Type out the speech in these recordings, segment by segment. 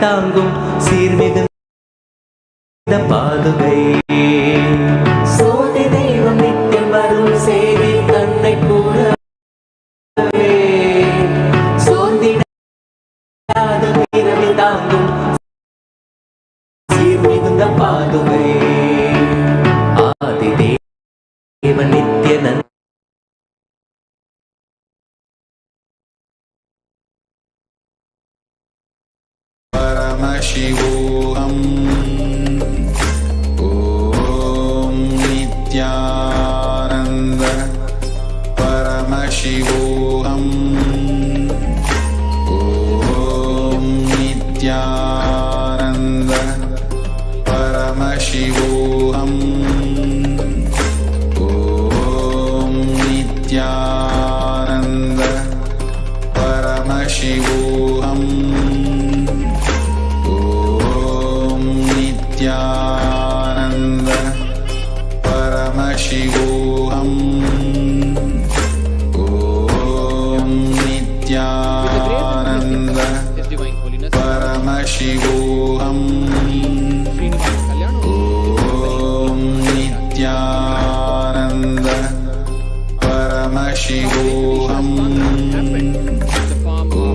தாங்கும் சீர்மிகுந்த பாதுகை சோதி தெய்வம் நித்தியம் வரும் செய்தி தன்னை கூடவே சோதிடாத பிறவி தாங்கும் சீர்மிகுந்த பாதுகை ஆதி தேவன் நித்யநந்த शिवोऽहम् ॐ नित्यानन्द परमशिवोऽहम् ॐ नित्यानन्द परमशिवोऽहम् ॐ नित्यानन्द परमशिवोऽहम् नित्यानन्द परमशिवोऽहम् ॐ नित्यानन्द परमशिवोऽहम् ॐ नित्यानन्द परमशिवोऽहम् ॐ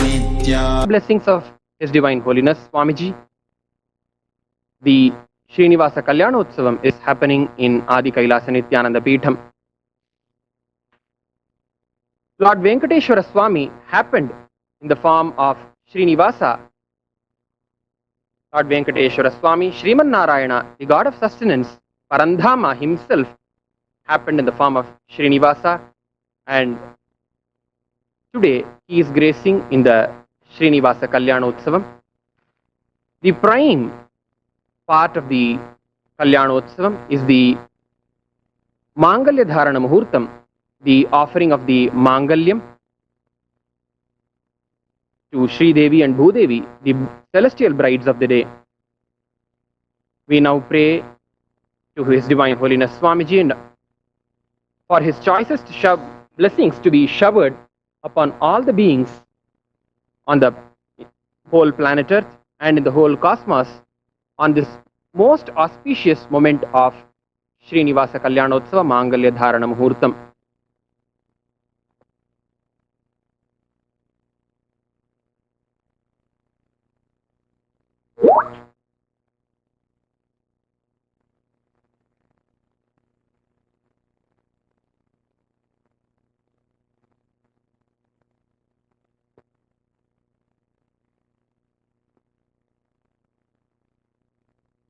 नित्या Blessings of His Divine Holiness Swamiji. The Srinivasa Kalyanotsavam is happening in Adi Kailasa Nityananda Peetham. Lord Venkateshwara Swami happened in the form of Srinivasa. Lord Venkateshwara Swami, Sriman Narayana, the god of sustenance, Parandhama himself, happened in the form of Srinivasa, and today he is gracing in the Srinivasa Kalyanotsavam. The prime part of the Kalyanotsavam is the Mangalya Dharana Muhurtam, the offering of the Mangalyam to Sri Devi and Bhudevi, the celestial brides of the day. We now pray to His Divine Holiness Swamiji and for his choicest blessings to be showered upon all the beings on the whole planet Earth and in the whole cosmos on this most auspicious moment of Srinivasa Kalyanotsava Mangalya Dharana Muhurtam.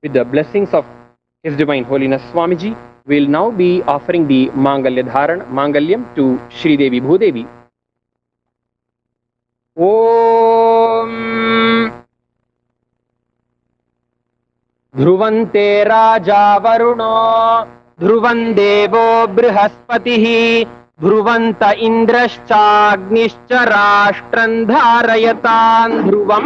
With the blessings of His Divine Holiness Swamiji, we will now be offering the Mangalya Dharana, Mangalyam to Sri Devi Bhudevi. Om Dhruvante Raja Varuno Dhruvan Devo Brihaspatihi Dhruvanta Indraschagnischa Rashtran Dharayatan Dhruvam.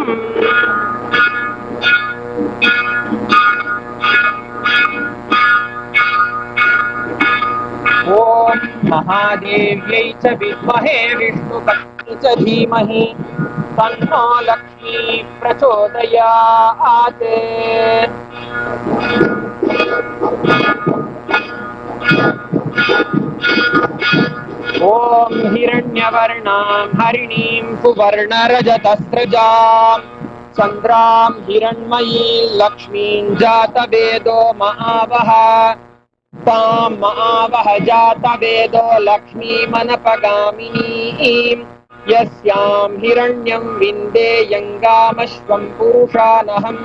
ओम महादेव्यै च विद्महे विष्णुपत्नी च धीमहि तन्नो लक्ष्मी प्रचोदयात्। ओम हिरण्यवर्णां हरिणीं सुवर्णरजतस्रजां चन्द्रां हिरण्मयी लक्ष्मीं जातवेदो महावः तां महावः जातवेदो लक्ष्मीमनपगामिनीं यस्यां हिरण्यं विन्देयङ्गामश्वं पुरुषानहम्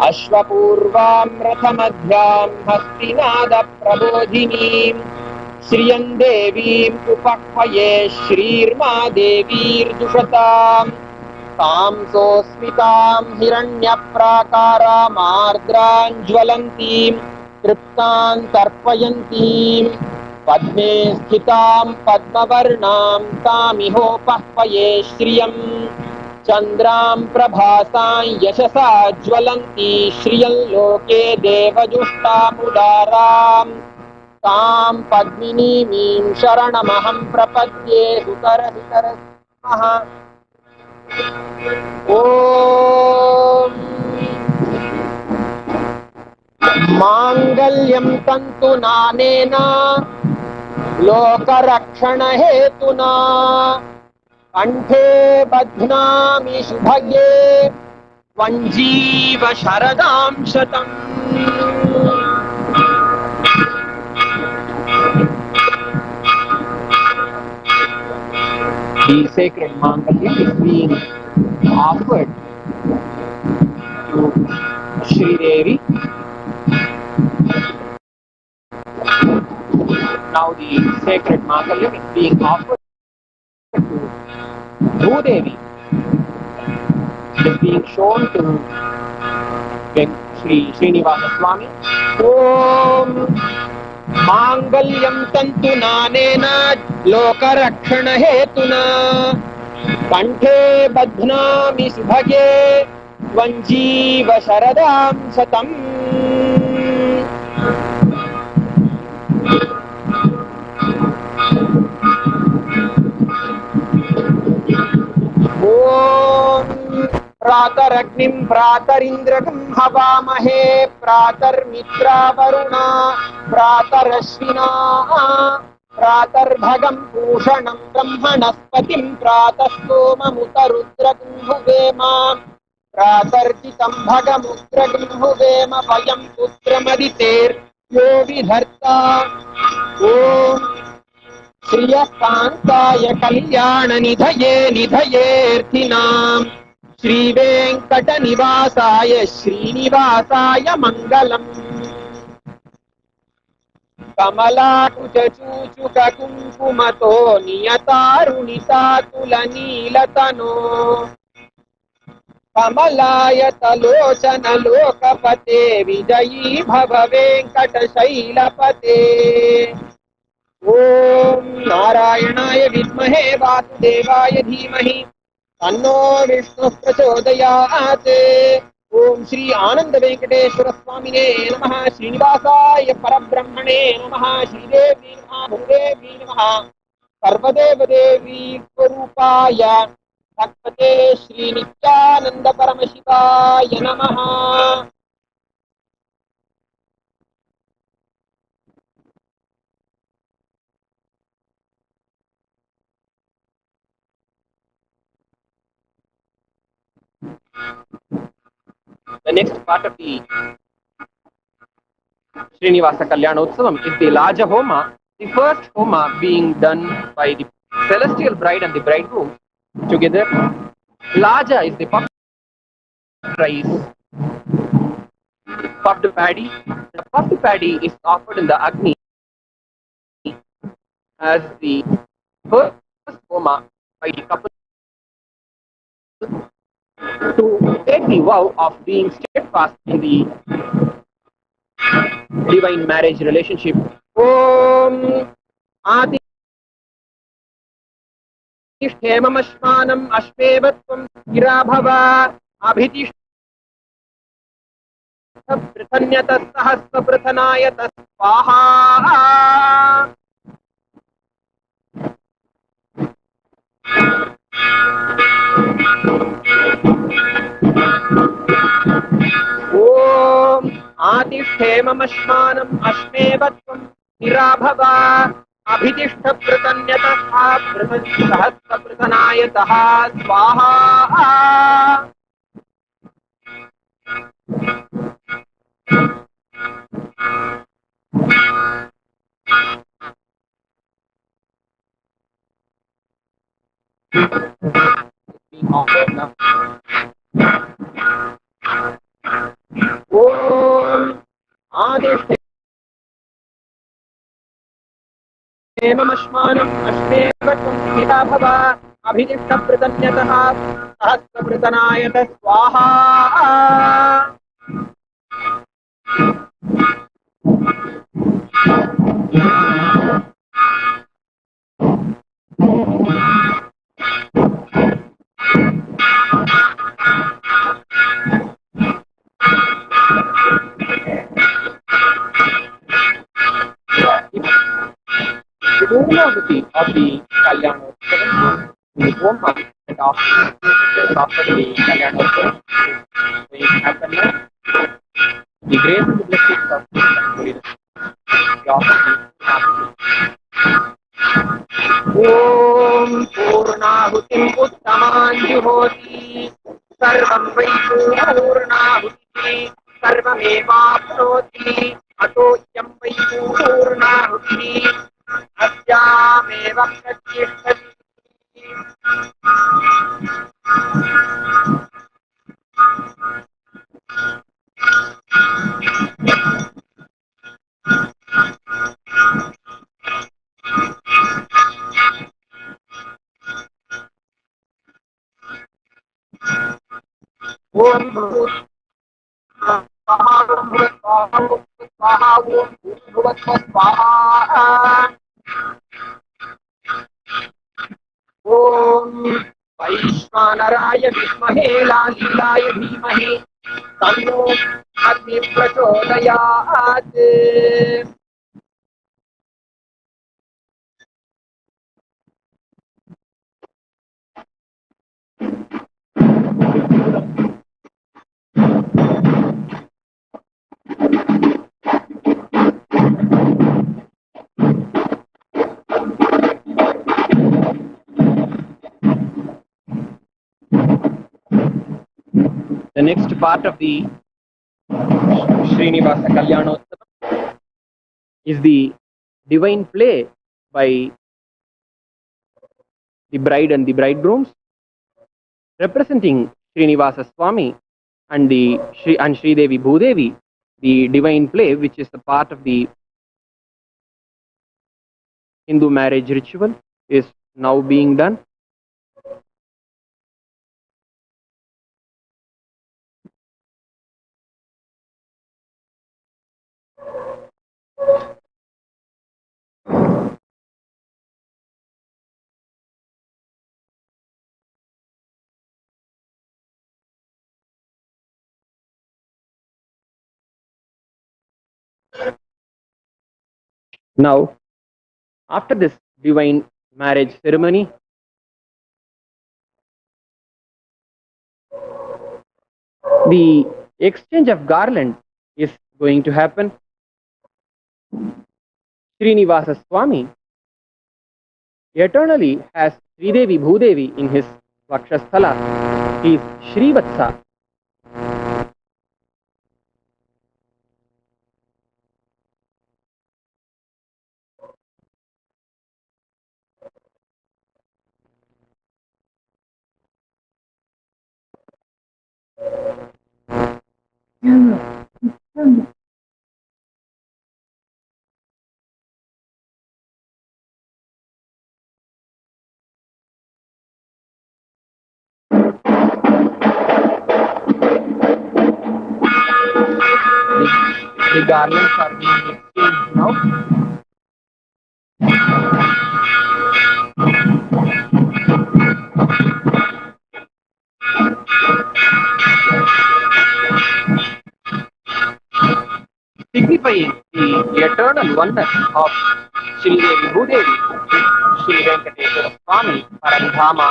अश्वपूर्वां रथमध्यां हस्तिनादप्रबोधिनीं श्रियं देवीम् उपह्वये श्रीर्मा देवीर्जुषताम् तां सोऽस्मितां हिरण्यप्राकारामार्द्राञ्ज्वलन्तीं तृप्तां तर्पयन्तीं पद्मे स्थितां पद्मवर्णां तामिहोपह्वये श्रियं चन्द्रां प्रभासां यशसा ज्वलन्ती श्रियं लोके देवजुष्टामुदारां तां पद्मिनीमीं शरणमहं प्रपद्ये सुतरहितरस्मः ॐ माङ्गल्यं तन्तुनानेन लोकरक्षणहेतुना कण्ठे बध्नामि शुभगे त्वञ्जीव शरदां शतम्। The sacred Mangalyam is being offered to Shri Devi. Now the sacred Mangalyam is being offered to Bhudevi. It is being shown to Shri Srinivasa Swami. Om Mangalyam tantunaneena लोकरक्षणहेतुना कण्ठे बध्नामि शुभगे त्वञ्जीव शरदां शतम्। ॐ प्रातरग्निं प्रातरिन्द्रकं हवामहे प्रातर्मित्रावरुणा प्रातरश्विना प्रातर्भगं भूषणं ब्रह्मणस्पतिं प्रातः सोममुतरुद्रगं भुवेम प्रातर्जितं भगमुग्रगं भुवेम वयं पुत्रमदितेर्यो विधर्ता। ॐ श्रियकान्ताय कल्याणनिधये निधयेऽर्थिनां श्रीवेङ्कटनिवासाय श्रीनिवासाय मङ्गलम्। कमलाकुचूचुककुङ्कुमतो नियतारुणितातुलनीलतनो कमलायतलोचन लोकपते विजयी भव वेङ्कटशैलपते। ॐ नारायणाय विद्महे वासुदेवाय धीमहि तन्नो विष्णुः प्रचोदयात्। ओम श्री आनंद वेंकटेश्वर स्वामिने नमः। श्रीनिवासाय परब्रह्मणे नमः। श्रीदेवी नमः। भूदेवी नमः। सर्वदेव देवी स्वरूपाय भगवते श्री नित्यानंद परमशिवाय नमः। The next part of the Srinivasa Kalyanotsavam is the Laja Homa, the first Homa being done by the celestial bride and the bridegroom together. Laja is the puffed rice, puffed paddy. The puffed paddy is offered in the Agni as the first Homa by the couple to take the vow of being steadfast in the divine marriage relationship. Om Adishthemamashmanam ashmevatvam girabhava abhitishta prathanyata sahasva prathanayata swaha. ओम आतिष्ठेममश्मानम् अश्मेवत्वं निराभवा अभितिष्ठ प्रतन्यतः सहस्र प्रतनायतः स्वाहा। ओम आदिष्ठेममश्मानम् अश्मेवत्वं निराभवा अभितिष्ठ प्रतन्यतः सहस्र प्रतनायतः स्वाहा। The Purnavati of the Kalyanotsavam, the Homa that great offering after the Kalyanotsavam is going to happen now. The grace and the blessings of the offer Om Purnahutim Uttamanjuhoti Sarvam Vai Purnahuti Sarvamevapnoti Atoyam Vai Purnahuti Asyameva Pratyeshtati. Om Bhut Swaha Om Bhuvat Swaha Om Vaishvanaraya Vishmahe Lalilaya Dhimahi Tanno Agni Prachodayat. The next part of the Srinivasa Kalyanotsavam is the divine play by the bride and the bridegrooms, representing Srinivasa Swami and the Sri Devi Bhudevi. The divine play, which is a part of the Hindu marriage ritual, is now being done. Now, after this divine marriage ceremony, the exchange of garland is going to happen. Srinivasa Swami eternally has Sridevi Bhudevi in his Vakshasthala. He is Srivatsa. The garlands are being exchanged now. Signifying the eternal oneness of Sri Devi Bhudevi with Sri Venkateswara Swami Paramdhama.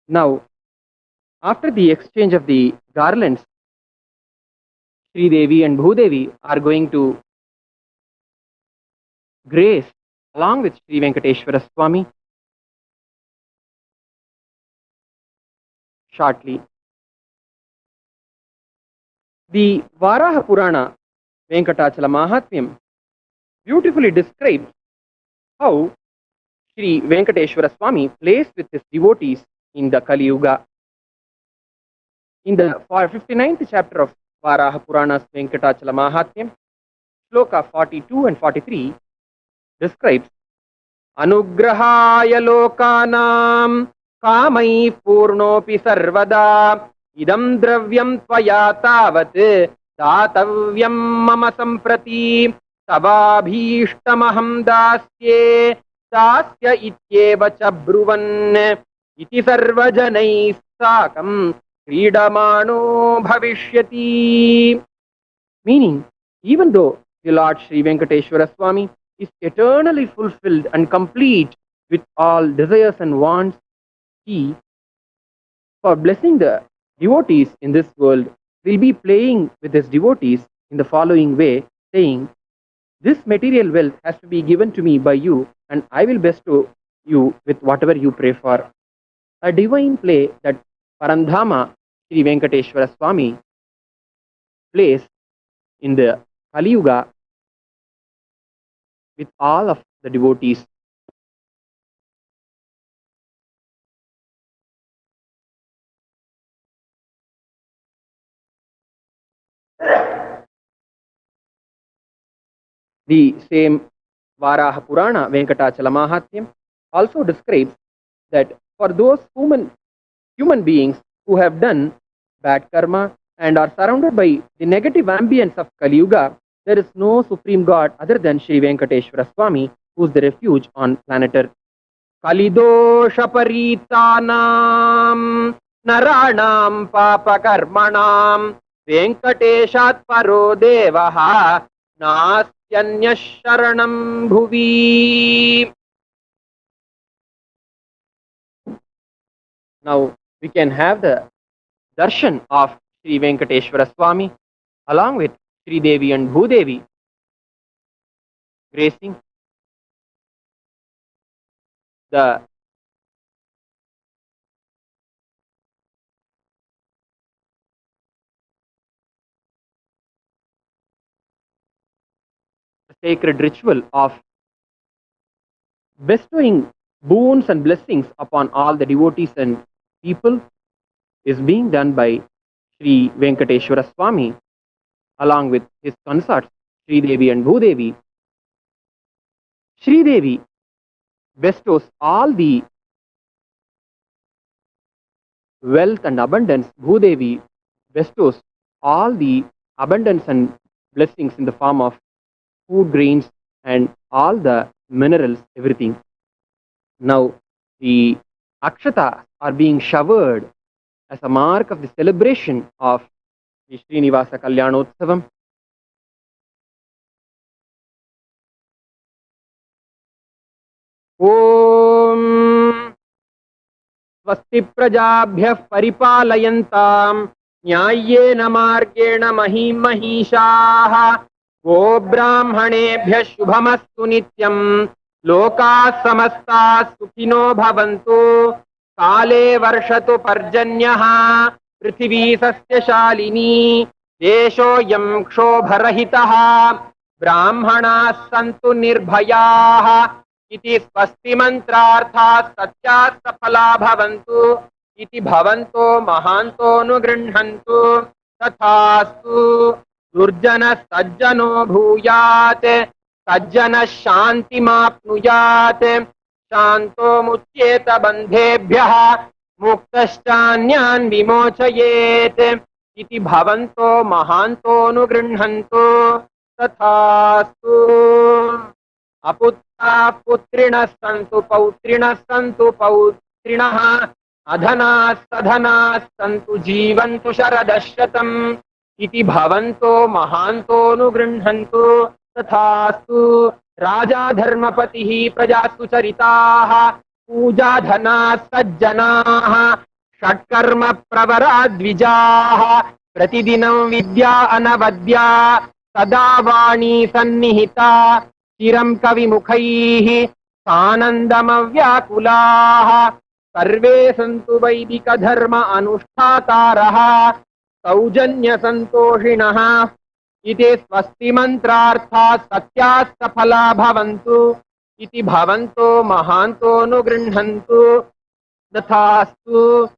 Now, after the exchange of the garlands, Sri Devi and Bhudevi are going to grace along with Sri Venkateswara Swami shortly. The Varaha Purana Venkatachala Mahatmyam beautifully describes how Sri Venkateswara Swami plays with his devotees in the Kali Yuga. In the 59th chapter of Varaha Purana's Venkatachala Mahatmyam, Shloka 42 and 43 describes Anugrahaya Lokanam Kamai Purnopi Sarvada idam dravyam tvaya tavat दातव्यं मम सम्प्रति तवाभीष्टमहं दास्ये दास्य इत्येव च ब्रुवन् इति सर्वजनैः साकं क्रीडमाणो भविष्यति. Meaning, even though the Lord Sri Venkateshwara Swami is eternally fulfilled and complete with all desires and wants, he, for blessing the devotees in this world, will be playing with his devotees in the following way, saying, this material wealth has to be given to me by you, and I will bestow you with whatever you pray for. A divine play that Parandhama Sri Venkateshwara Swami plays in the Kali Yuga with all of the devotees. The same Varaha Purana Venkatachala Mahatyam also describes that for those human beings who have done bad karma and are surrounded by the negative ambience of Kali Yuga, there is no supreme God other than Sri Venkateshwara Swami, who is the refuge on planet Earth. Kalidosha paritanam naranam papakarmanam Venkateshat paro devaha nastyanya sharanam bhuvi. Now we can have the darshan of Sri Venkateshwara Swami along with Sri Devi and Bhudevi gracing the sacred ritual of bestowing boons and blessings upon all the devotees and people is being done by Sri Venkateshwara Swami along with his consorts Sri Devi and Bhudevi. Sri Devi bestows all the wealth and abundance. Bhudevi bestows all the abundance and blessings in the form of food grains and all the minerals, everything. Now the akshatas are being showered as a mark of the celebration of the Srinivasa Kalyanotsavam. Om Swasti Prajabhyah Paripalayantam Nyayena Margena Mahim Mahishaha Go Brahmanebhyah Shubhamastu Nityam Loka Samasta Sukhino Bhavantu Kale Varshatu Parjanyaha Prithvi Sasya Shalini Desho Yam Kshobharahitaha Brahmanas Santu Nirbhayaha Iti Swasti Mantrartha Satya Safala Bhavantu Iti Bhavanto Mahanto Nugrinhantu Tathastu Durjana Sajjano Bhuyat Sajjana Shanti Mapnuyat Shanto Mutyeta Bandhebhyaha Muktaschanyan Vimochayet Iti Bhavanto Mahanto Nugrinhantu Tathastu Aputra Putrina Santu Pautrina Santu Pautrinaha Adhanas Sadhanas Santu Jivantu Sharadashyatam Iti Bhavanto Mahanto Nugrinhantu Tathastu Raja Dharmapatihi Prajastu Charitaha Puja Dhanas Sajjanaha Shatkarma Pravaradvijaha Pratidinam Vidya Anavadya Sadavani Sannihita Chiram Kavimukhaihi Sanandamavyakulaha Sarve Santu Vaidika Dharma Anushtataraha Saujanya Santoshinaha Iti Swasti Mantrartha Satya Safala Bhavantu Iti Bhavanto Mahanto Nugrinhantu Tathastu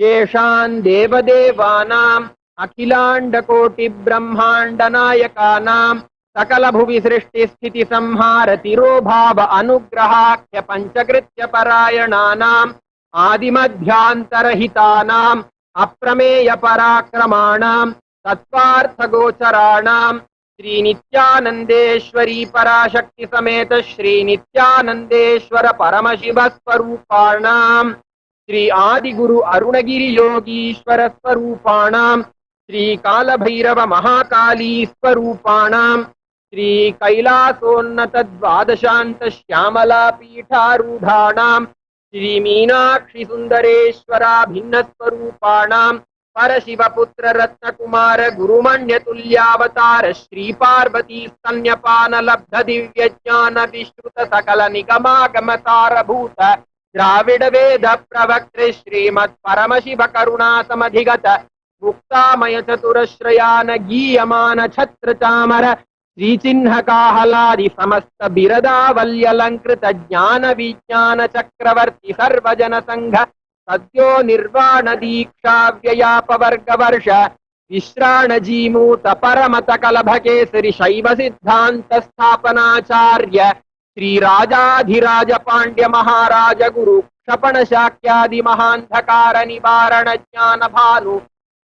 Yeshan Devadevanam Akhilandakoti Brahmandanayakaanam Sakala Bhuvi Srishti Sthiti Samharati Robhava Anugrahakya Panchakritya Parayananam Adimadhyantarhitanam अप्रमेय पराक्रमाणां तत्त्वार्थगोचराणां Shri नित्यानंदेश्वरी पराशक्ति समेत श्री नित्यानंदेश्वर परमशिव स्वरूपाणां श्री आदिगुरु अरुणगिरि योगीश्वर स्वरूपाणां श्री कालभैरव महाकाली स्वरूपाणां श्री कैलासोन्नत द्वादशांत श्यामला पीठारूढ़ाणां श्री मीनाक्षि सुंदरेश्वरा भिन्न स्वरूपाणां परशिवपुत्र रत्नकुमार गुरुमण्य तुल्यावतार श्री पार्वती स्तन्यपान लब्ध दिव्य ज्ञान विश्रुत सकल निगमागमतार भूत द्राविड वेद प्रवक्त्रे श्रीमत् परमशिव करुणा समधिगत मुक्तामय चतुरश्रयान गीयमान छत्र चामर श्री चिन्ह काहलादि समस्त बिरदावल्यलंकृत ज्ञान विज्ञान चक्रवर्ती सर्वजन संघ सद्यो निर्वाण दीक्षा व्ययापवर्ग वर्ष विश्राण जीमूत परमत कलभ केसरी शैव सिद्धांत स्थापनाचार्य श्री राजाधिराज पांड्य महाराज गुरु क्षपण शाक्यादि महांधकार निवारण ज्ञान भानु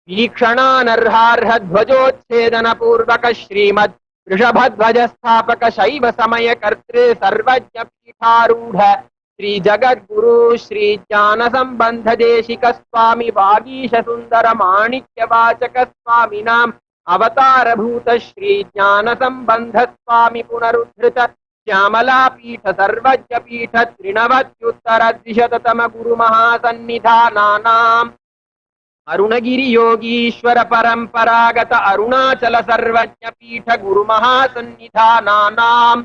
वीक्षणानर्हार्ह ध्वजोच्छेदन पूर्वक श्रीमद् वृषभध्वज स्थापक शैव समय कर्तृ सर्वज्ञ पीठारूढ़ श्री जगद्गुरु श्री ज्ञान संबंध देशिक स्वामी वागीश सुंदर माणिक्य वाचक स्वामिनाम अवतार भूत श्री ज्ञान संबंध स्वामी पुनरुद्धृत श्यामला पीठ सर्वज्ञ पीठ त्रिनवत्युत्तर द्विशततम गुरु महासन्निधानानाम अरुणगिरि योगीश्वर परंपरागत अरुणाचल सर्वज्ञ पीठ गुरु महासन्निधानानाम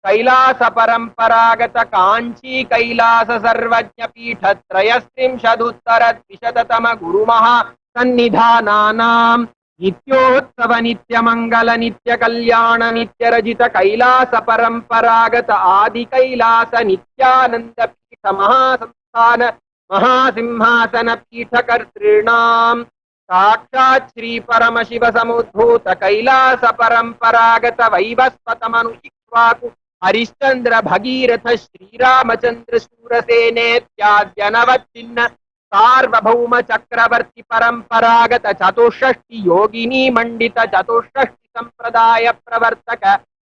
कैलास परंपरागत कांची कैलास सर्वज्ञ पीठ त्रयस्त्रिंशदुत्तर द्विशततम गुरु महासन्निधानानाम नित्योत्सव नित्य मंगल नित्य कल्याण नित्य रजित कैलास परंपरागत आदि कैलास नित्यानंद पीठ महासंस्थान महासिंहासन पीठ कर्तॄणाम साक्षात् श्री परमशिव समुद्भूत कैलास परंपरागत वैवस्वत मनु इक्ष्वाकु हरिश्चंद्र भगीरथ श्रीरामचंद्र शूरसेनेत्याद्यनवच्छिन्न सार्वभौम चक्रवर्ती परंपरागत चतुष्षष्टि योगिनी मंडित चतुष्षष्टि संप्रदाय प्रवर्तक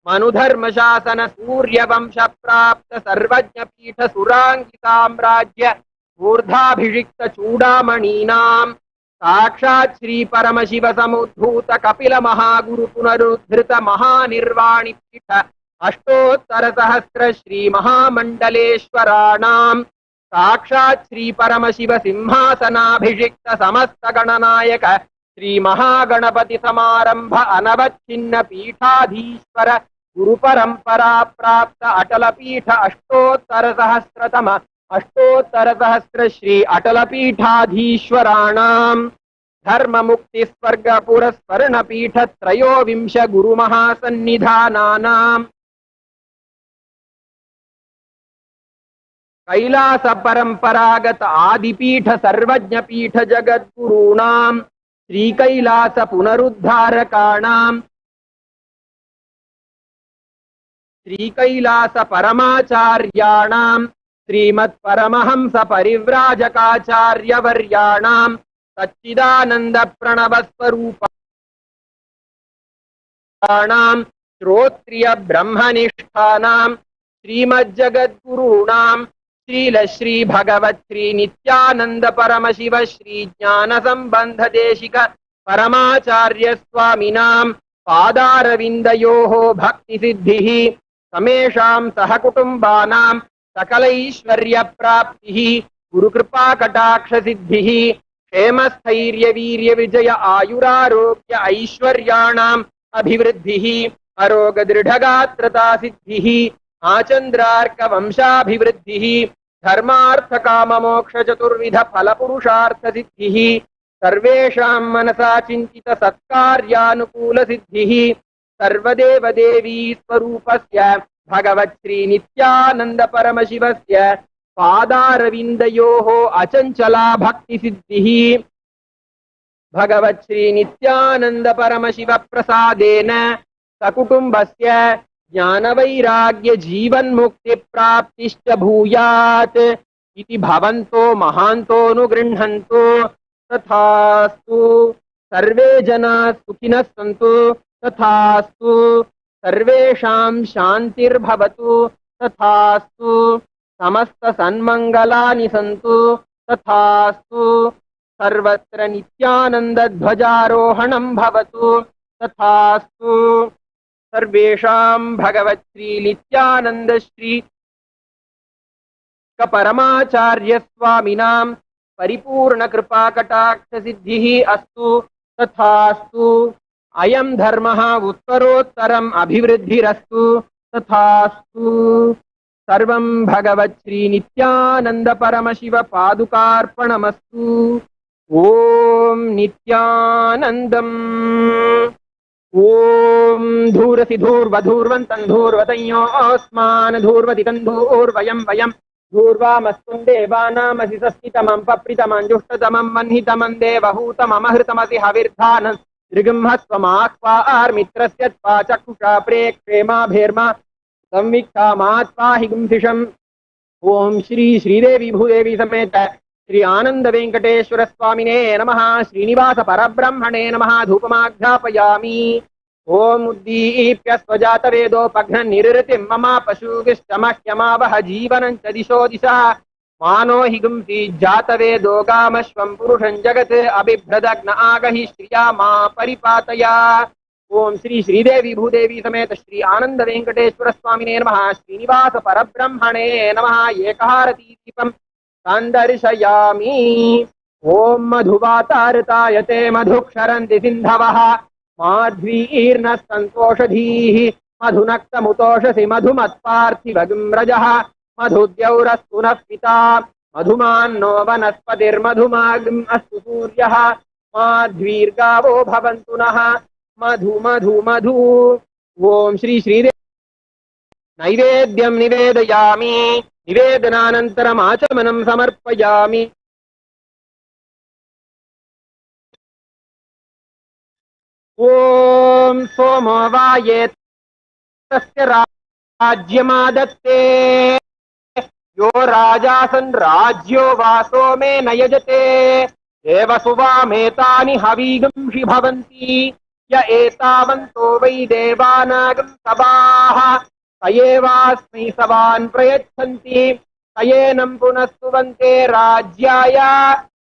मनुधर्म शासन सूर्य वंश प्राप्त सर्वज्ञ पीठ सुरांगी साम्राज्य ऊर्धाभिषिक्त चूड़ामणीनाम साक्षात् श्री परमशिव समुद्भूत कपिल महागुरु पुनरुद्धृत महानिर्वाणि पीठ अष्टोत्तर सहस्र श्री महामंडलेश्वराणाम साक्षात् श्री परमशिव सिंहासनाभिषिक्त समस्त गणनायक श्री महागणपति समारंभ अनवच्छिन्न पीठाधीश्वर गुरु परंपरा प्राप्त अटल पीठ अष्टोत्तर सहस्र श्री अटल पीठाधीश्वराणाम धर्म मुक्ति स्वर्ग पुरस्वर्ण पीठ त्रयोविंश गुरु महासन्निधानानाम कैलास परंपरागत आदिपीठ सर्वज्ञ पीठ जगद्गुरूणाम श्री कैलास पुनरुद्धारकाणाम श्री कैलास परमाचार्याणाम श्रीमत् परमहंस परिव्राजकाचार्य वर्याणाम सच्चिदानंद प्रणव स्वरूपाणाम श्रोत्रिय ब्रह्मनिष्ठानाम श्रीमज्जगद्गुरूणाम श्रील श्री भगवत् श्री नित्यानंद परमशिव श्री ज्ञान संबंध देशिक परमाचार्य स्वामिनाम पादारविन्दयोः भक्ति सिद्धिः समेषां सहकुटुम्बानां सकलैश्वर्य प्राप्तिः गुरुकृपा कटाक्ष सिद्धिः क्षेमस्थैर्य वीर्य विजय आयुरारोग्य ऐश्वर्याणाम् अभिवृद्धिः अरोग दृढगात्रता सिद्धिः आचन्द्रार्क वंशाभिवृद्धिः धर्मार्थ काम मोक्ष चतुर्विध फल पुरुषार्थ सिद्धिः सर्वेषां मनसा चिन्तित सत्कार्यानुकूल सिद्धिः सर्वदेव देवी स्वरूपस्य भगवत् श्री नित्यानंद परमशिवस्य पादारविन्दयोः अचञ्चला भक्ति सिद्धिः भगवत् श्री नित्यानंद परमशिव प्रसादेन सकुटुम्बस्य ज्ञान वैराग्य जीवन मुक्ति प्राप्तिश्च भूयात् इति भवन्तो महान्तोऽनुगृह्णन्तु तथास्तु। सर्वे जनाः सुखिनः सन्तु तथास्तु। सर्वेषां शान्तिर्भवतु तथास्तु। समस्त सन्मङ्गलानि सन्तु तथास्तु। सर्वत्र नित्यानन्दध्वजारोहणं भवतु तथास्तु। सर्वेषां भगवत्श्री नित्यानन्दश्री परमाचार्य स्वामिनां परिपूर्ण कृपा कटाक्ष सिद्धिः अस्तु तथास्तु। अयं धर्मः उत्तरोत्तरम् अभिवृद्धिरस्तु तथास्तु। सर्वं भगवत्श्री नित्यानंद परमशिव पादुकार्पणमस्तु। ओम नित्यानंदम्। ओम धूरसि धूर्वधूर्वन्तं धूर्वतयोऽस्मान् धूर्वतितं धूर्वयं वयं धूर्वामस्तुं देवानामसि सस्मितमं पप्रितमं जुष्टतमं मह्नितमं देवहूतममहृतमसि हविर्धानं ऋगुंहस्त्वमाक्वार्मित्रस्य त्वा चक्षुषा प्रेक्षेमाभेर्मा संविक्तामात्वा हि गुंसिषम्। ओम श्री श्रीदेवी भूदेवी समेत श्री आनंद वेंकटेश्वर स्वामिने नमः। श्रीनिवास परब्रह्मणे नमः। धूपमाघ्रापयामि। ओम उद्दीप्य स्वजात वेदोपघ्न निरृतिं मम पशुगिष्टमह्यमावह जीवनं च दिशो दिशा मानो हि गुंसि जात वेदो गामश्वं पुरुषं जगत् अबिभ्रदग्न आगहि श्रिया मा परिपातया। ओम श्री श्रीदेवी भूदेवी समेत श्री आनंद वेंकटेश्वर स्वामिने नमः। श्रीनिवास परब्रह्मणे नमः। एकहारती दीपं संदर्शयामि। ओम मधुवातारतायते मधुक्षरन्ति सिन्धवः माध्वीर्न सन्तोषधीः मधुनक्तमुतोषसि मधुमत्पार्थिवगं रजः मधुद्यौरस्तु नः पिता मधुमान्नो वनस्पतिर्मधुमागम् अस्तु सूर्यः माध्वीर्गावो भवन्तु नः मधु मधु मधु। ओम श्री श्रीदेव नैवेद्यं निवेदयामि। निवेदनानन्तरम् आचमनं समर्पयामि। ओम सोमो वायेत् तस्य राज्यमादत्ते यो राजासन् राज्यो वासो मे न यजते देवसुवामेतानि हवीगंषि भवन्ति य एतावन्तो वै देवानागं सभाः स एवास्मै सवान् प्रयच्छन्ति स एनं पुनः सुवन्ते राज्याय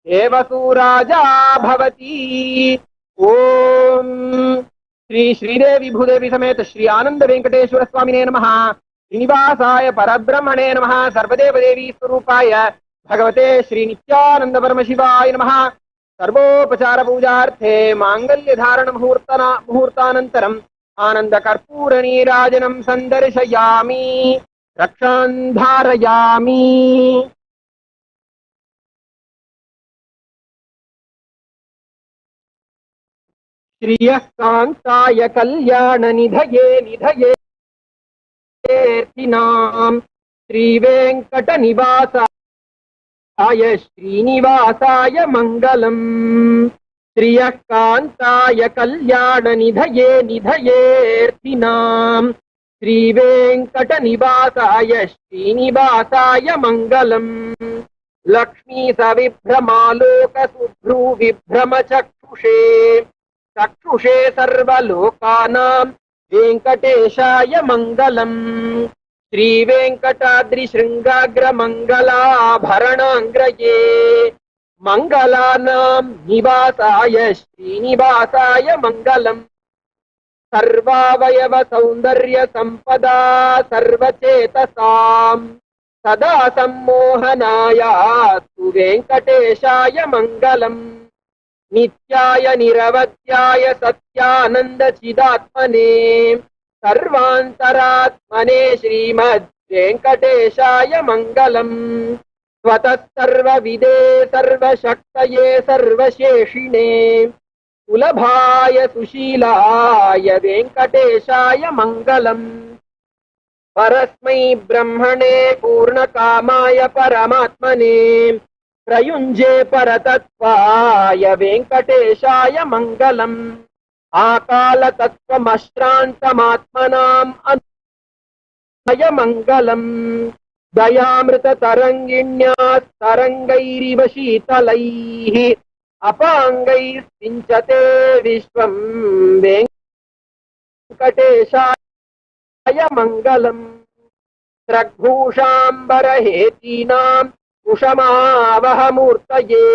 देवसुराजा भवति। ओम श्री श्रीदेवी भूदेवी समेत श्री आनंद वेंकटेश्वर स्वामिने नमः। श्रीनिवासाय परब्रह्मणे नमः। सर्वदेव देवी स्वरूपाय भगवते श्री नित्यानंद परमशिवाय नमः। सर्वोपचार पूजार्थे मांगल्य धारण मुहूर्तानन्तरम् आनंद कर्पूर नीराजनं संदर्शयामि। रक्षान् धारयामि। श्रियः कान्ताय कल्याण निधये निधयेऽर्थिनां श्रीवेङ्कटनिवासाय श्रीनिवासाय मङ्गलम्। श्रियः कान्ताय कल्याण निधये निधयेऽर्थिनां श्रीवेङ्कटनिवासाय श्रीनिवासाय मङ्गलम्। लक्ष्मी सविभ्रमालोक सुभ्रू विभ्रम चक्षुषे चक्षुषे सर्वलोकानां वेंकटेशाय मङ्गलम्। श्रीवेङ्कटाद्रिशृङ्गाग्रमङ्गलाभरणाङ्ग्रये मङ्गलानां निवासाय श्रीनिवासाय मङ्गलम्। सर्वावयव सौन्दर्य संपदा सर्वचेतसां सदा सम्मोहनायास्तु वेङ्कटेशाय मङ्गलम्। नित्याय निरवध्याय सत्यानंद चिदात्मने सर्वान्तरात्मने श्रीमद् वेंकटेशाय मङ्गलम्। स्वतः सर्वविदे सर्वशक्तये सर्वशेषिणे सुलभाय सुशीलाय वेंकटेशाय मङ्गलम्। परस्मै ब्रह्मणे पूर्णकामाय परमात्मने प्रयुञ्जे परतत्त्वाय वेंकटेशाय मङ्गलम्। आकालतत्त्वमश्रान्तमात्मनाम् अनय मङ्गलम्। दयामृततरङ्गिण्याः तरङ्गैरिव शीतलैः अपाङ्गैः सिञ्चते विश्वं वेङ्कटेशाय मङ्गलम् त्रग्भूषाम्बरहेतीनां कुशमावहमूर्तये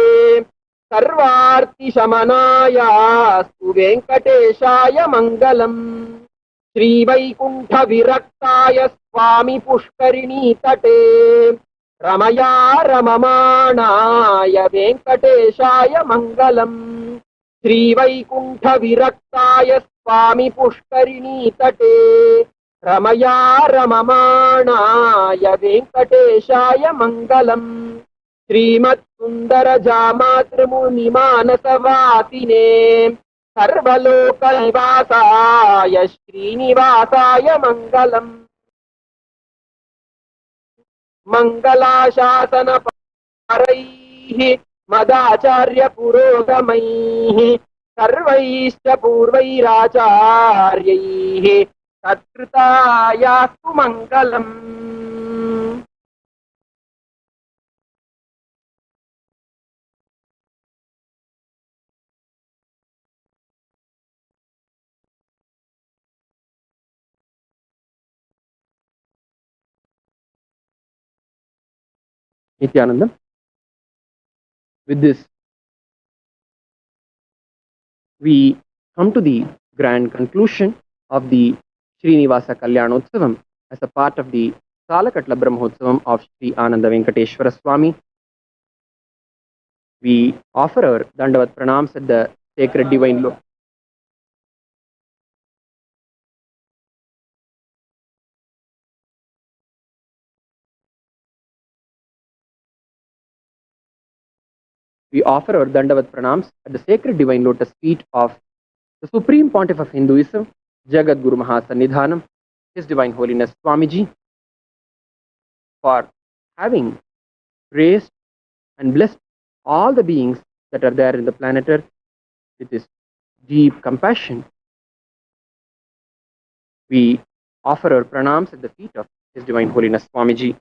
सर्वार्तिशमनायास्तु वेङ्कटेशाय मङ्गलम् श्रीवैकुण्ठविरक्ताय स्वामि पुष्करिणीतटे रमया रममाणाय वेङ्कटेशाय मङ्गलम् श्रीवैकुण्ठविरक्ताय स्वामि पुष्करिणीतटे रमया रममाणाय वेङ्कटेशाय मङ्गलम् श्रीमत्सुन्दरजामातृमुनिमानसवासिने सर्वलोकनिवासाय श्रीनिवासाय मङ्गलम् मङ्गलाशासनपारैः मदाचार्यपुरोगमैः सर्वैश्च पूर्वैराचार्यैः तत्कृतायास्तु मङ्गलम्. Nityanandam. With this, we come to the grand conclusion of the Srinivasa Kalyanotsavam as a part of the Salakatla Brahmotsavam of Sri Ananda Venkateshwara Swami. We offer our Dandavat Pranams at the sacred divine look. We offer our Dandavat Pranams at the sacred divine lotus feet of the Supreme Pontiff of Hinduism, Jagat Guru Mahasannidhanam, His Divine Holiness Swamiji, for having raised and blessed all the beings that are there in the planet Earth with His deep compassion. We offer our pranams at the feet of His Divine Holiness Swamiji.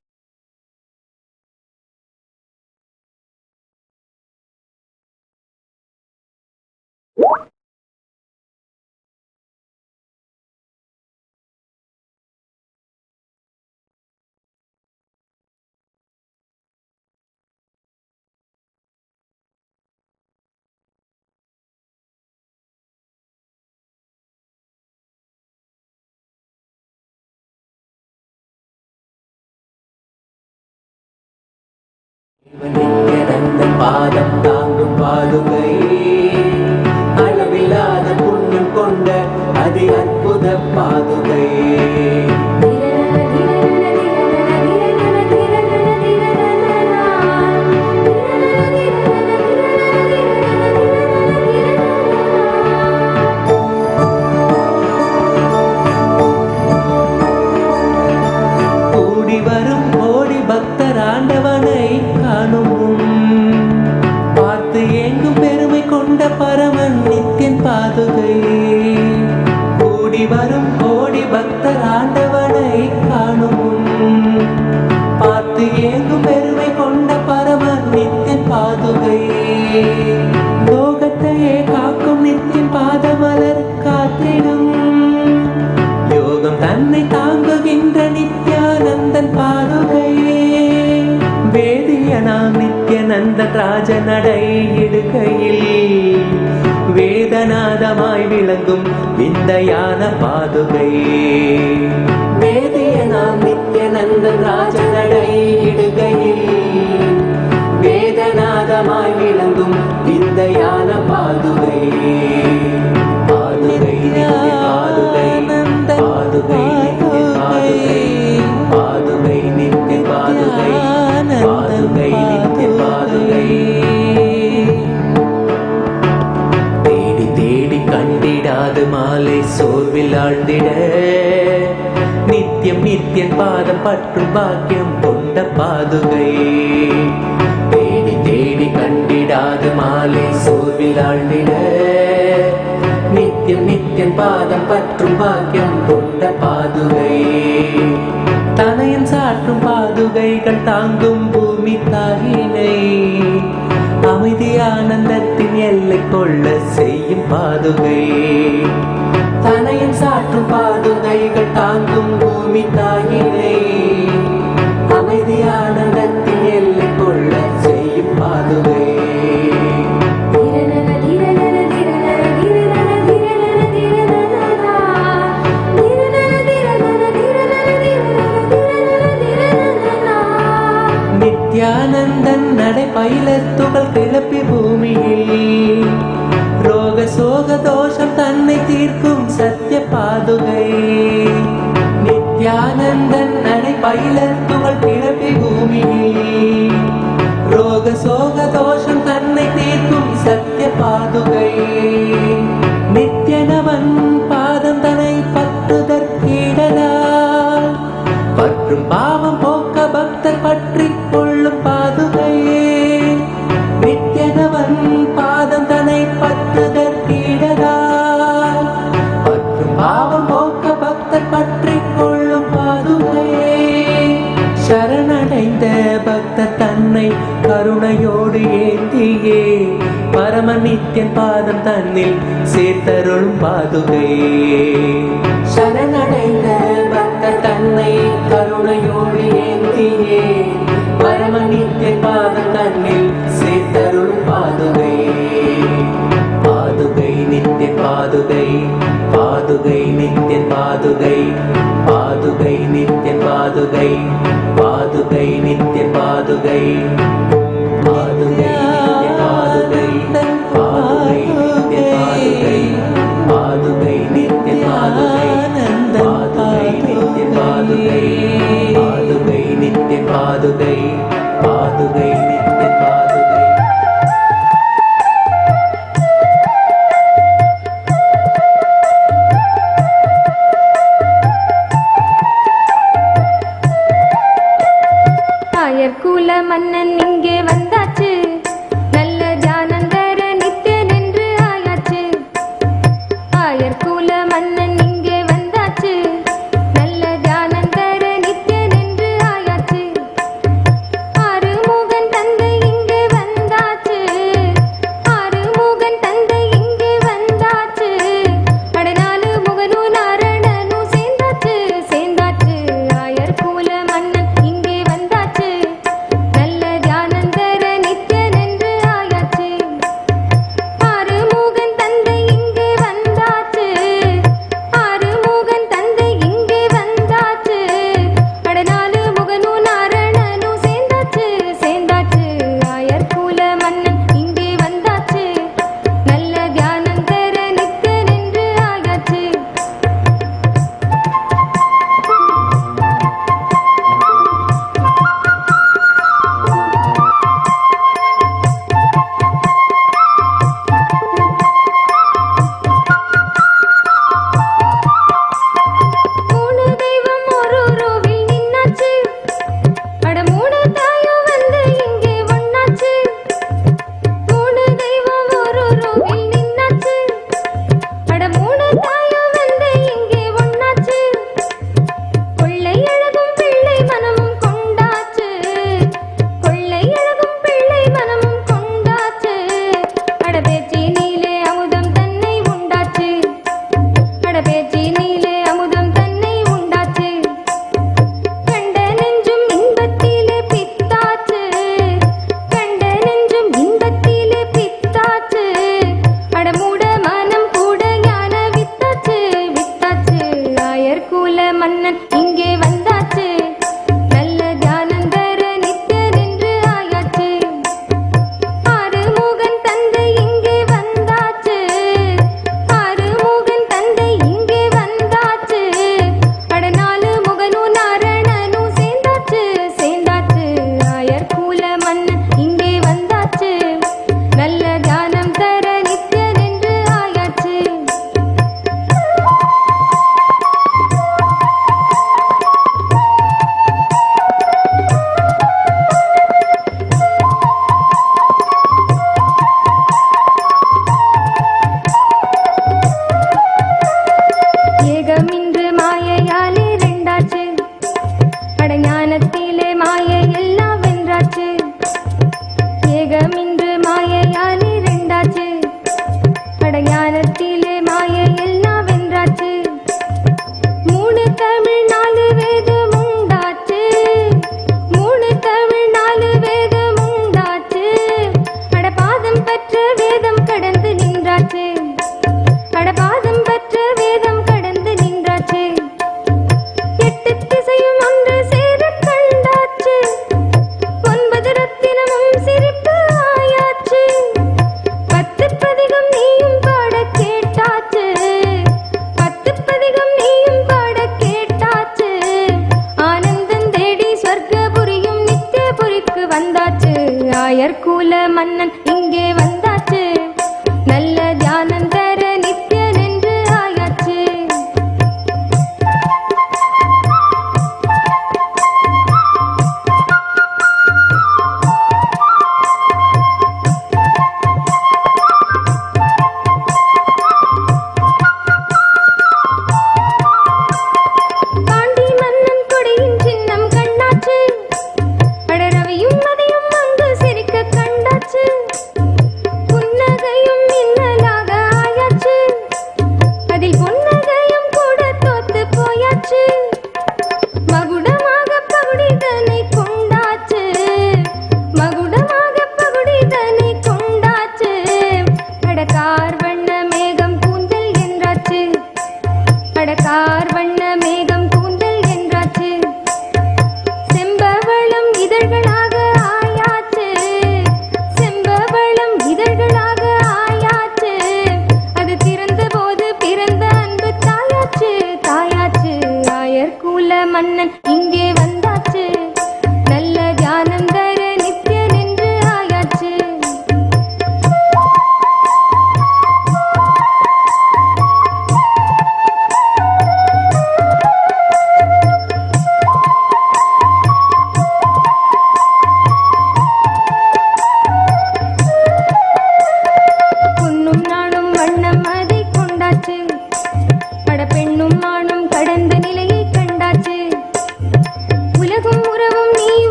Nityananda பாதம் தாங்கும் பாதுகை அளவில்லாத புண்ணியம் கொண்ட அதி அற்புத பாதுகை கூடி வரும் கோடி பக்தர் ஆண்டவனை பார்த்து எங்கும் பெருமை கொண்ட பரமன் நித்தியன் பாதுகை கூடி வரும் கோடி பக்தர் ஆண்டவனை காணும் பார்த்து எங்கும் பெருமை கொண்ட பரமன் நித்தியன் பாதுகை லோகத்தையே காக்கும் நித்தியன் பாதமலர் காத்திடும் யோகம் தன்னை தாங்குகின்ற நித்யானந்தன் பாதுகையே வேதியனாம் நித்யநந்தன் ராஜநடை இடுகையில் வேதநாதமாய் விளங்கும் விந்தையான பாதுகை வேதியனாம் நித்யநந்தன் ராஜநடை இடுகையில் வேதநாதமாய் விளங்கும் விந்தையான பாதுகை பாதுகை பாதுகை பாதுகை பாதுகை நித்திய பாதுகை பாதுகை நித்திய பாதுகை தேடி தேடி கண்டிடாது மாலை சோர்வில் ஆழ்ந்திட நித்தியம் நித்தியன் பாதம் பற்றும் பாக்கியம் கொண்ட பாதுகை தேடி தேடி கண்டிடாது மாலை சோர்வில் ஆழ்ந்திட நித்தியம் நித்தியன் பாதம் பற்றும் பாக்கியம் கொண்ட பாதுகை தனையன் சாற்றும் பாதுகைகள் தாங்கும் பூமி தாயினை அமைதி ஆனந்தத்தின் எல்லை கொள்ள செய்யும் பாதுகை, தனையும் சாற்றும் பாதுகைகள் தாங்கும் பூமி தாயினை, அமைதி ஆனந்தத்தின் எல்லை கொள்ள செய்யும் பாதுகை. நித்யானந்தன் நடை பயில துகள் கிளப்பி பூமியில், ரோக சோக தோஷம் தன்னை தீர்க்கும் சத்திய பாதுகை. நித்யானந்தன் நடை பயில துகள் கிளப்பி பூமியில், ரோக சோக தோஷம் தன்னை தீர்க்கும் சத்திய பாதுகை. நித்யனவன் பாதம் தனை பற்றுதற்கிடலால், பற்றும் பாவம் போக்க பக்தர் பற்றி கொள்ளும் பாதுகையே. நித்யனவன் பாதம் தனை பற்றுதற்கிடலால், பற்றும் பாவம் போக்க பக்தர் பற்றி கொள்ளும் பாதுகையே. சரணடைந்த பக்தர் தன்னை கருணையோடு ஏந்தியே, பரம நித்யன் பாதம் தன்னில் சேர்த்தருளும் பாதுகையே. சரணடைந்த பக்தர் தன்னை கருணையோடு ஏந்தியே, பரம நித்யன் பாதம் தன்னில் சேர்த்தருளும் பாதுகையே. பாதுகை நித்யன் பாதுகை, பாதுகை நித்யன் பாதுகை, பாதுகை நித்யன் பாதுகை, பாதுகை நித்யன் பாதுகை, பாதுகை நித்யன் பாதுகை, பாதுகை நித்யன் பாதுகை, பாதுகை நித்யன் பாதுகை, பாதுகை நித்யன் பாதுகை, பாதுகை நித்யன் பாதுகை, பாதுகை நித்யன் பாதுகை. நாயர் குல மன்னன் இங்கே வந்தாச்சு,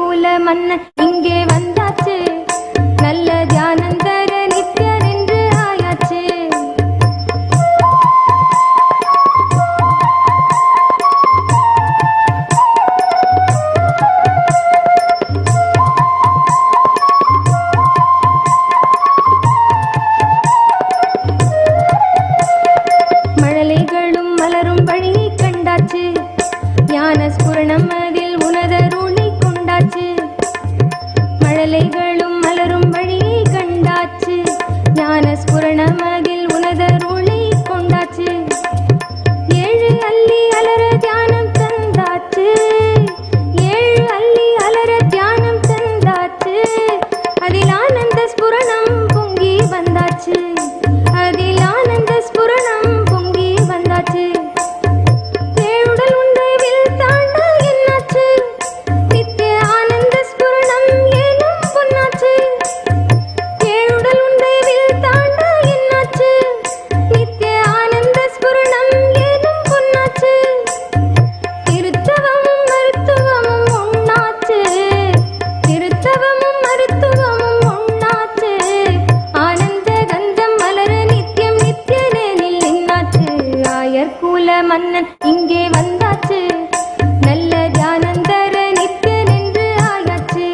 ஆயர்குல மன்னன் இங்கே வந்தாச்சு, நல்ல தியானம் தர நித்யன் என்று ஆயாச்சு. மழலைகளும் மலரும் வழியை கண்டாச்சு, ஞான ஸ்புரணம் அதில் உனதருளை கொண்டாச்சு. மழலைகளும் மலரும் வழியை கண்டாச்சு, ஞான ஸ்புரணம் அதில் உனதருளை கொண்டாச்சு. ஏழு அள்ளி அலர தியானம் தந்தாச்சு, ஏழு அள்ளி அலர தியானம் தந்தாச்சு. அதில் ஆனந்த ஸ்புரணம் பொங்கி வந்தாச்சு, அதில் ஆனந்த ஸ்புரணம் பொங்கி வந்தாச்சு. ஏழுடல் உண்டு வில் தாண்ட என்னாச்சு, நித்திய ஆனந்த ஸ்புரணம் ஏனும் பொன்னாச்சு. ஏழுடல் உண்டு வில் தாண்ட என்னாச்சு, நித்திய ஆனந்த ஸ்புரணம் ஏனும் பொன்னாச்சு. திருத்தவமும் மருத்துவமும் ஒண்ணாச்சு, திருத்தவமும் மருத்துவமும் ஒண்ணாச்சு. ஆனந்த கந்தம் மலர நித்தியம் நித்தியனில் நின்னாச்சு. ஆயர்குல மன்னன் இங்கே வந்தாச்சு, நல்ல தியானம் தர நித்யன் என்று ஆயாச்சு.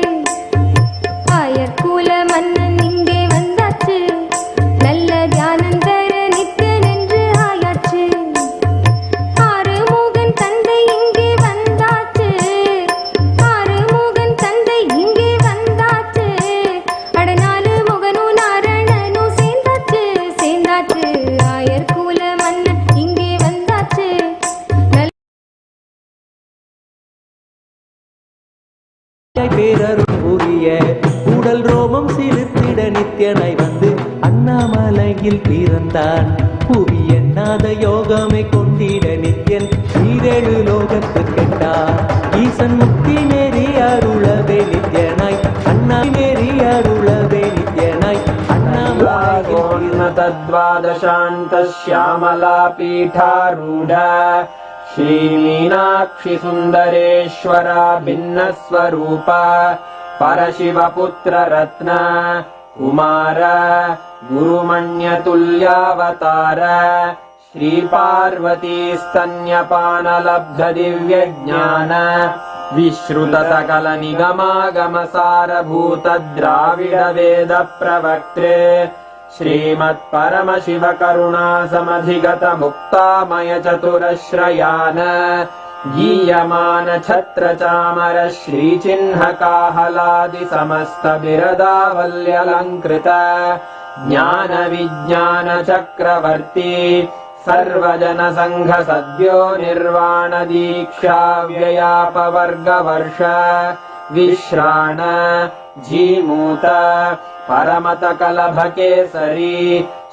ஆயர்குல மன்னன் இங்கே வந்தாச்சு, நல்ல தியானம் தர நித்யன் என்று ஆயாச்சு. ஆறுமுகன் தந்தை இங்கே வந்தாச்சு, ஆறுமுகன் தந்தை இங்கே வந்தாச்சு. அடநாலு முகனும் நாரணனும் சேர்ந்தாச்சு, சேர்ந்தாச்சு. ஆயர்குல மன்னன் இங்கே வந்தாச்சு, பேரருள் புரிய உடல் ரோமம் சிறுத்திட நித்யனாய் வந்து அண்ணாமலையில் பிறந்தான். புவி எண்ணாத யோகமை கொண்டிட நித்யன் ஈரேழு லோகத்து கெட்டார். ஈசன் முக்தி நெறி அருளவே நித்யனாய், அண்ணா நெறி அருளவே நித்யனாய் அண்ணாமலையில் तद्वादशान्तश्यामला पीठारूढा श्रीमीनाक्षि सुन्दरेश्वरा भिन्नस्वरूपा परशिवपुत्र रत्न कुमार गुरुमण्यतुल्यावतार श्रीपार्वती स्तन्यपानलब्ध दिव्यज्ञान विश्रुत सकल निगमागमसारभूत द्राविड वेद प्रवक्त्रे श्रीमत्परमशिव करुणा समधिगत मुक्तामय चतुरश्रयान गीयमान छत्र चामर श्रीचिह्न काहलादि समस्त बिरदावल्यलङ्कृत ज्ञान विज्ञान चक्रवर्ती सर्वजन संघ सद्यो निर्वाण दीक्षा व्ययापवर्गवर्ष विश्राण जीमूत परमत कलभ केसरी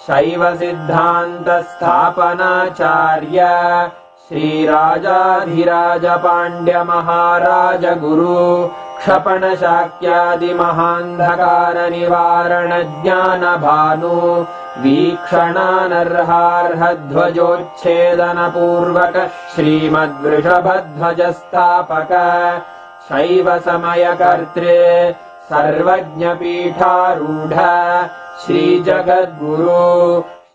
शैव सिद्धांत स्थापनाचार्य श्रीराजाधिराज पांड्य महाराज गुरु क्षपण शाक्यादि महांधकार निवारण ज्ञान भानु वीक्षणानर्हार्ह ध्वजोच्छेदन पूर्वक श्रीमद्वृषभध्वज स्थापक शैव समय कर्त्रे सर्वज्ञ पीठारूढ़ श्री जगद्गुरु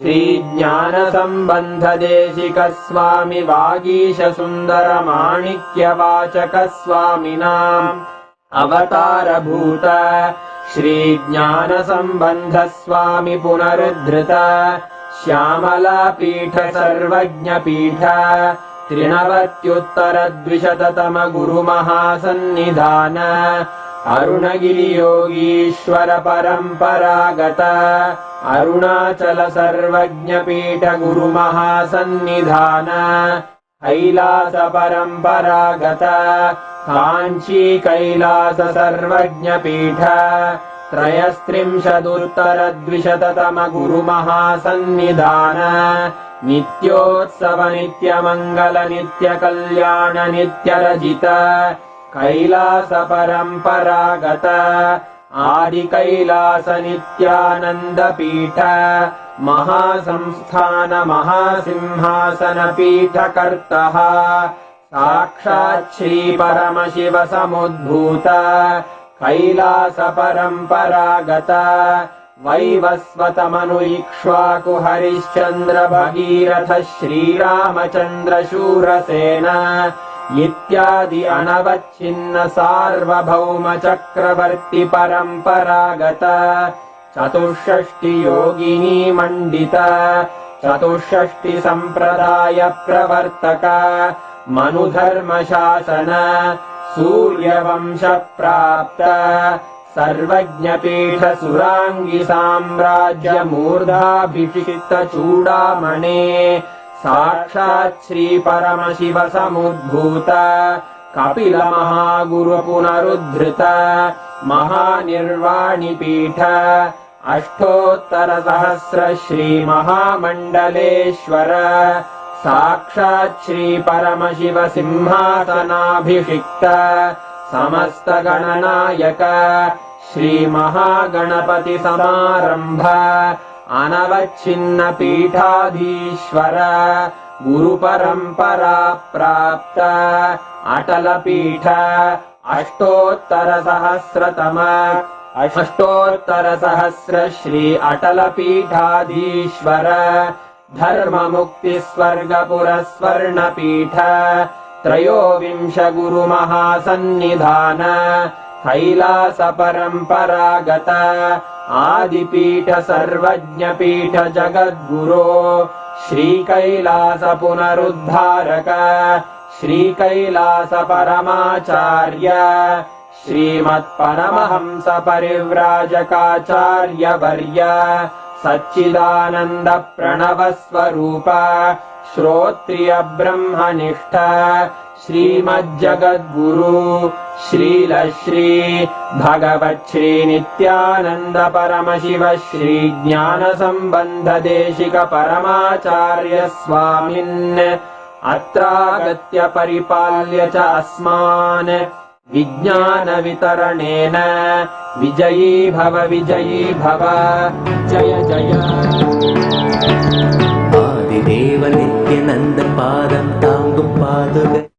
श्री ज्ञान संबंध देशिक स्वामी वागीश सुंदर माणिक्य वाचक स्वामिनाम् अवतार भूत श्री ज्ञान संबंध स्वामी पुनरुद्धृत श्यामला पीठ सर्वज्ञ पीठ त्रिनवत्युत्तर द्विशततम गुरु महासन्निधान अरुणगिरि योगीश्वर परंपरागत अरुणाचल सर्वज्ञ पीठ गुरु महासन्निधान कैलास परंपरागत कांची कैलास सर्वज्ञ पीठ त्रयस्त्रिंशदुत्तर द्विशततम गुरु महासन्निधान नित्योत्सव नित्य मंगल नित्य कल्याण नित्य रजित कैलास परंपरागत आदि कैलास नित्यानंद पीठ महासंस्थान महासिंहासन पीठ कर्तः साक्षात् श्री परमशिव समुद्भूत कैलास परम्परागत वैवस्वतमनु इक्ष्वाकु हरिश्चन्द्र भगीरथ श्रीरामचन्द्र शूरसेन इत्यादि अनवच्छिन्न सार्वभौम चक्रवर्ति परम्परागत चतुष्षष्टि योगिनी मण्डित चतुष्षष्टि सम्प्रदाय प्रवर्तक मनुधर्म शासन सूर्यवंश प्राप्त सर्वज्ञपीठ सुराङ्गी साम्राज्य मूर्धाभिषिक्त चूडामणे साक्षात् श्री परमशिव समुद्भूत कपिल महागुरु पुनरुद्धृत महानिर्वाणिपीठ अष्टोत्तर सहस्र श्री महामण्डलेश्वर साक्षात् श्री परमशिव सिंहासनाभिषिक्त समस्त गणनायक श्री महागणपति समारंभ अनवच्छिन्न पीठाधीश्वर गुरु परंपरा प्राप्त अटल पीठ अष्टोत्तर सहस्र श्री अटल पीठाधीश्वर धर्म मुक्ति स्वर्गपुर स्वर्ण पीठ त्रयोविंश गुरु महासन्निधान कैलास परम्परागत आदिपीठ सर्वज्ञ पीठ जगद्गुरो श्री कैलास पुनरुद्धारक श्री कैलास परमाचार्य श्रीमत्परमहंस परिव्राजकाचार्य वर्य सच्चिदानंद प्रणव स्वरूप श्रोत्रिय ब्रह्मनिष्ठ श्रीमज्जगद्गुरु श्रील श्री भगवत् श्री नित्यानंद परमशिव श्री ज्ञान संबंध देशिक परमाचार्य स्वामिन् अत्रागत्य परिपाल्य च अस्मान् विज्ञान वितरणेन विजयी भव जय जय आदिदेव नित्यानंद पादं तांगुं पादुके